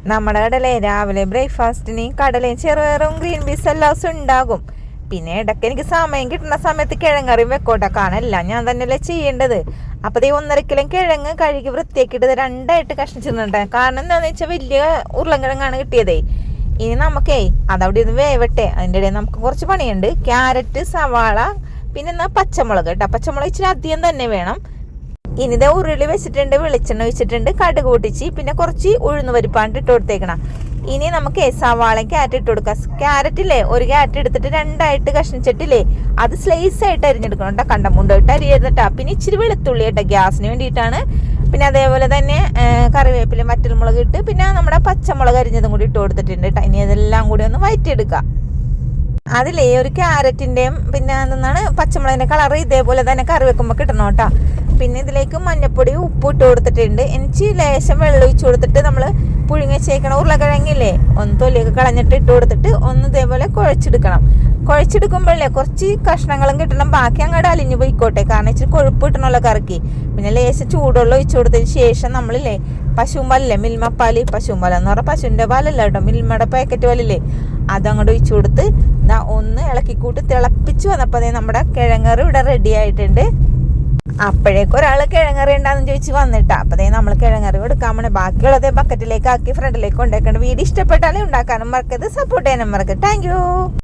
നമ്മുടെ കടലേ രാവിലെ ബ്രേക്ക്ഫാസ്റ്റിന് കടലയും ചെറുപയറും ഗ്രീൻ പീസ് എല്ലാം ദിവസവും ഉണ്ടാകും. പിന്നെ ഇടയ്ക്ക് എനിക്ക് സമയം കിട്ടുന്ന സമയത്ത് കിഴങ്ങറിയും വെക്കോട്ടെ, കാണല്ല ഞാൻ തന്നെയല്ലേ ചെയ്യേണ്ടത്. അപ്പോൾ ഈ 1.5 കിലോ കിഴങ്ങ് കഴുകി വൃത്തിയാക്കിയിട്ട് രണ്ടായിട്ട് കഷ്ണിച്ചിട്ടുണ്ട്. കാരണം എന്താണെന്ന് വെച്ചാൽ വലിയ ഉരുളൻകിഴങ്ങാണ് കിട്ടിയതേ. ഇനി നമുക്കേ അതവിടെ ഇരുന്ന് വേവട്ടെ. അതിൻ്റെ ഇടയിൽ നമുക്ക് കുറച്ച് പണിയുണ്ട്. ക്യാരറ്റ്, സവാള, പിന്നെ പച്ചമുളക് കേട്ടോ. പച്ചമുളക് ഇച്ചിരി അധികം തന്നെ വേണം. ഇനിത് ഉരുളി വെച്ചിട്ടുണ്ട്, വെളിച്ചെണ്ണ വെച്ചിട്ടുണ്ട്, കടുക് പൊട്ടിച്ച്, പിന്നെ കുറച്ച് ഉഴുന്ന് പരിപ്പാണ് ഇട്ട് കൊടുത്തേക്കണം. ഇനി നമുക്ക് സവാളയും ക്യാരറ്റ് ഇട്ട് കൊടുക്കാം. ക്യാരറ്റില്ലേ, ഒരു ക്യാരറ്റ് എടുത്തിട്ട് രണ്ടായിട്ട് കഷ്ണിച്ചിട്ടില്ലേ, അത് സ്ലൈസ് ആയിട്ട് അരിഞ്ഞെടുക്കണം കേട്ടോ. കണ്ടമുണ്ടായിട്ട് അരിയരുതട്ടാ. പിന്നെ ഇച്ചിരി വെളുത്തുള്ളി കേട്ടോ, ഗ്യാസിന് വേണ്ടിയിട്ടാണ്. പിന്നെ അതേപോലെ തന്നെ കറിവേപ്പില, വറ്റൽമുളക് ഇട്ട്, പിന്നെ നമ്മുടെ പച്ചമുളക് അരിഞ്ഞതും കൂടി ഇട്ട് കൊടുത്തിട്ടുണ്ട് കേട്ടോ. ഇനി അതെല്ലാം കൂടി ഒന്ന് വഴറ്റിയെടുക്കാം. അതിലേ ഒരു ക്യാരറ്റിൻ്റെയും പിന്നെ എന്താണ് പച്ചമുളകിൻ്റെ കളർ ഇതേപോലെ തന്നെ കറി വെക്കുമ്പോൾ കിട്ടണം കേട്ടോ. പിന്നെ ഇതിലേക്ക് മഞ്ഞപ്പൊടി, ഉപ്പ് ഇട്ട് കൊടുത്തിട്ടുണ്ട്. എനിക്ക് ലേശം വെള്ളം ഒഴിച്ച് കൊടുത്തിട്ട് നമ്മൾ പുഴുങ്ങി വെച്ചേക്കണ ഉരുളക്കിഴങ്ങില്ലേ ഒന്ന് തൊലിയൊക്കെ കളഞ്ഞിട്ട് ഇട്ട് കൊടുത്തിട്ട് ഒന്ന് ഇതേപോലെ കുഴച്ചെടുക്കണം. കുഴച്ചെടുക്കുമ്പോഴല്ലേ കുറച്ച് കഷ്ണങ്ങളും കിട്ടണം, ബാക്കി അങ്ങോട്ട് അലിഞ്ഞു പോയിക്കോട്ടെ. കാരണം ഇച്ചിരി കൊഴുപ്പ് കിട്ടണമല്ലോ കറിക്ക്. പിന്നെ ലേശം ചൂടുവെള്ളം ഒഴിച്ച് കൊടുത്തതിന് ശേഷം നമ്മളില്ലേ പശുമ്പാലില്ലേ, മിൽമപ്പാല്, പശുമ്പാലെന്ന് പറഞ്ഞാൽ പശുവിൻ്റെ പാലല്ല കേട്ടോ, മിൽമയുടെ പാക്കറ്റ് പാലില്ലേ, അതങ്ങോട്ട് ഒഴിച്ചു കൊടുത്ത് ഒന്ന് ഇളക്കിക്കൂട്ട് തിളപ്പിച്ച് വന്നപ്പോൾ നമ്മുടെ കിഴങ്ങറി ഇവിടെ റെഡി ആയിട്ടുണ്ട്. അപ്പോഴേക്കും ഒരാൾ കിഴങ്ങറി ഉണ്ടാന്ന് ചോദിച്ച് വന്നിട്ടാ. അപ്പതേ നമ്മൾ കിഴങ്ങറി എടുക്കാൻ വേണ്ടി ബാക്കിയുള്ളത് ബക്കറ്റിലേക്ക് ആക്കി ഫ്രണ്ടിലേക്ക് കൊണ്ടുവയ്ക്കേണ്ട. വീഡിയോ ഇഷ്ടപ്പെട്ടാലും ഉണ്ടാക്കാനും മറക്കരുത്, സപ്പോർട്ട് ചെയ്യാനും മറക്കരുത്. Thank you.